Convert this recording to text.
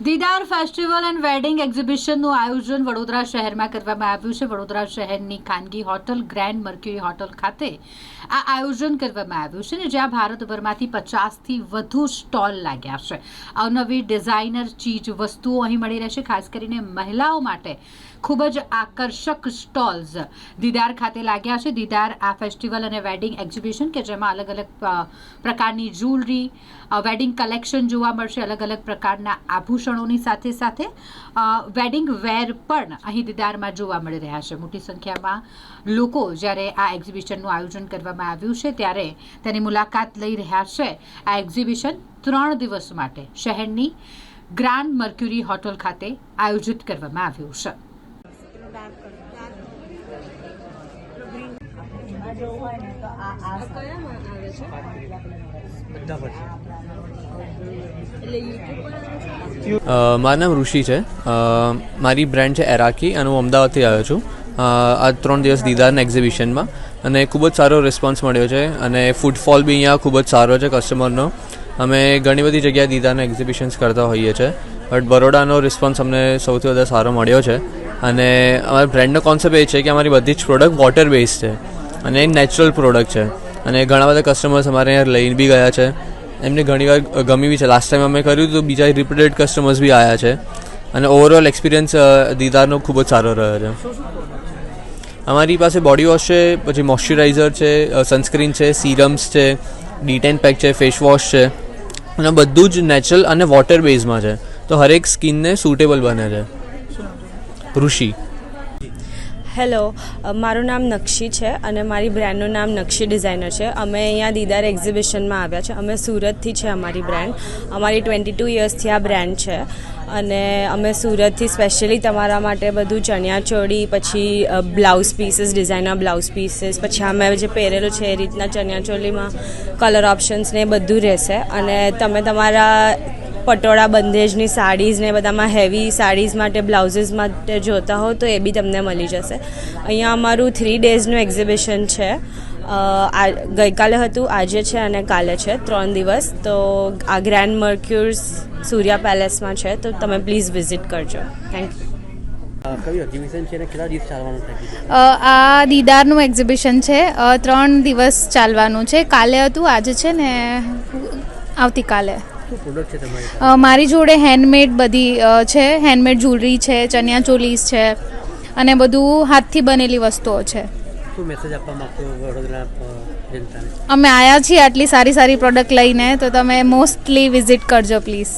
Deedar festival and wedding એક્ઝિબિશનનું આયોજન વડોદરા શહેરમાં કરવામાં આવ્યું છે. વડોદરા શહેરની ખાનગી હોટલ ગ્રેન્ડ મર્ક્યુરી હોટલ ખાતે આ આયોજન કરવામાં આવ્યું છે ને જ્યાં ભારતભરમાંથી 50થી વધુ સ્ટોલ લાગ્યા છે. અવનવી ડિઝાઇનર ચીજ વસ્તુઓ અહીં મળી રહેશે. ખાસ કરીને મહિલાઓ માટે ખૂબ જ આકર્ષક સ્ટોલ્સ દીદાર ખાતે લાગ્યા છે. દીદાર આ ફેસ્ટિવલ અને વેડિંગ એક્ઝિબિશન કે જેમાં અલગ અલગ પ્રકારની જ્વેલરી વેડિંગ કલેક્શન જોવા મળશે. અલગ અલગ પ્રકારના આભૂષણોની સાથે સાથે વેડિંગ વેર પણ અહીં દીદારમાં જોવા મળી રહ્યા છે. મોટી સંખ્યામાં લોકો જ્યારે આ એક્ઝિબિશનનું આયોજન કરવામાં આવ્યું છે ત્યારે તેની મુલાકાત લઈ રહ્યા છે. આ એક્ઝિબિશન 3 દિવસ માટે શહેરની ગ્રાન્ડ મર્ક્યુરી હોટલ ખાતે આયોજિત કરવામાં આવ્યું છે. મારું નામ ઋષિ છે. મારી બ્રાન્ડ છે એરાકી અને હું અમદાવાદથી આવ્યો છું આ 3 દિવસ દીદારના એક્ઝિબિશનમાં અને ખૂબ જ સારો રિસ્પોન્સ મળ્યો છે અને ફૂટફોલ બી અહીંયા ખૂબ જ સારો છે કસ્ટમરનો. અમે ઘણી બધી જગ્યાએ દીદારના એક્ઝિબિશન્સ કરતા હોઈએ છીએ બટ બરોડાનો રિસ્પોન્સ અમને સૌથી વધારે સારો મળ્યો છે. અને અમારા બ્રાન્ડનો કોન્સેપ્ટ એ છે કે અમારી બધી જ પ્રોડક્ટ વોટર બેઝ છે અને એ નેચરલ પ્રોડક્ટ છે અને ઘણા બધા કસ્ટમર્સ અમારે અહીંયા લઈને બી ગયા છે. એમને ઘણીવાર ગમી બી છે. લાસ્ટ ટાઈમ અમે કર્યું તો બીજા રિપીટેડ કસ્ટમર્સ બી આવ્યા છે અને ઓવરઓલ એક્સપિરિયન્સ દીદારનો ખૂબ જ સારો રહ્યો છે. અમારી પાસે બોડી વોશ છે, પછી મોઇશ્ચરાઇઝર છે, સનસ્ક્રીન છે, સીરમ્સ છે, ડી10 પેક છે, ફેસ વોશ છે અને બધું જ નેચરલ અને વોટર બેઝમાં છે તો હરેક સ્કિનને સુટેબલ બને છે. ઋષિ. હેલો, મારું નામ નક્ષી છે અને મારી બ્રાન્ડનું નામ નક્ષી ડિઝાઇનર છે. અમે અહીંયા દીદાર એક્ઝિબિશનમાં આવ્યા છે. અમે સુરતથી છે અમારી બ્રાન્ડ. અમારી 22 યર્સથી આ બ્રાન્ડ છે અને અમે સુરતથી સ્પેશિયલી તમારા માટે બધું ચણિયાચોળી, પછી blouse pieces, designer blouse pieces, પછી અમે જે પહેરેલું છે એ રીતના ચણિયાચોળીમાં કલર ઓપ્શન્સ ને એ બધું રહેશે. અને તમે તમારા પટોળા બંધેજની સાડીઝ ને બધામાં હેવી સાડીઝ માટે બ્લાઉઝીસ માટે જોતા હો તો એ બી તમને મળી જશે. અહીંયા અમારું 3 ડેઝનું એક્ઝિબિશન છે. ગઈકાલે હતું, આજે છે અને કાલે છે, 3 દિવસ. તો આ ગ્રેન્ડ મર્ક્યુરી સૂર્યા પેલેસમાં છે તો તમે પ્લીઝ વિઝિટ કરજો. Thank you. આ દીદારનું એક્ઝિબિશન છે. 3 દિવસ ચાલવાનું છે. કાલે હતું, આજે છે ને આવતીકાલે. મારી જોડે હેન્ડમેડ બધી છે. હેન્ડમેડ જ્વેલરી છે, ચણિયાચોલીસ છે અને બધું હાથથી બનેલી વસ્તુઓ છે. અમે આવ્યા છીએ આટલી સારી સારી પ્રોડક્ટ લઈને તો તમે મોસ્ટલી વિઝિટ કરજો પ્લીઝ.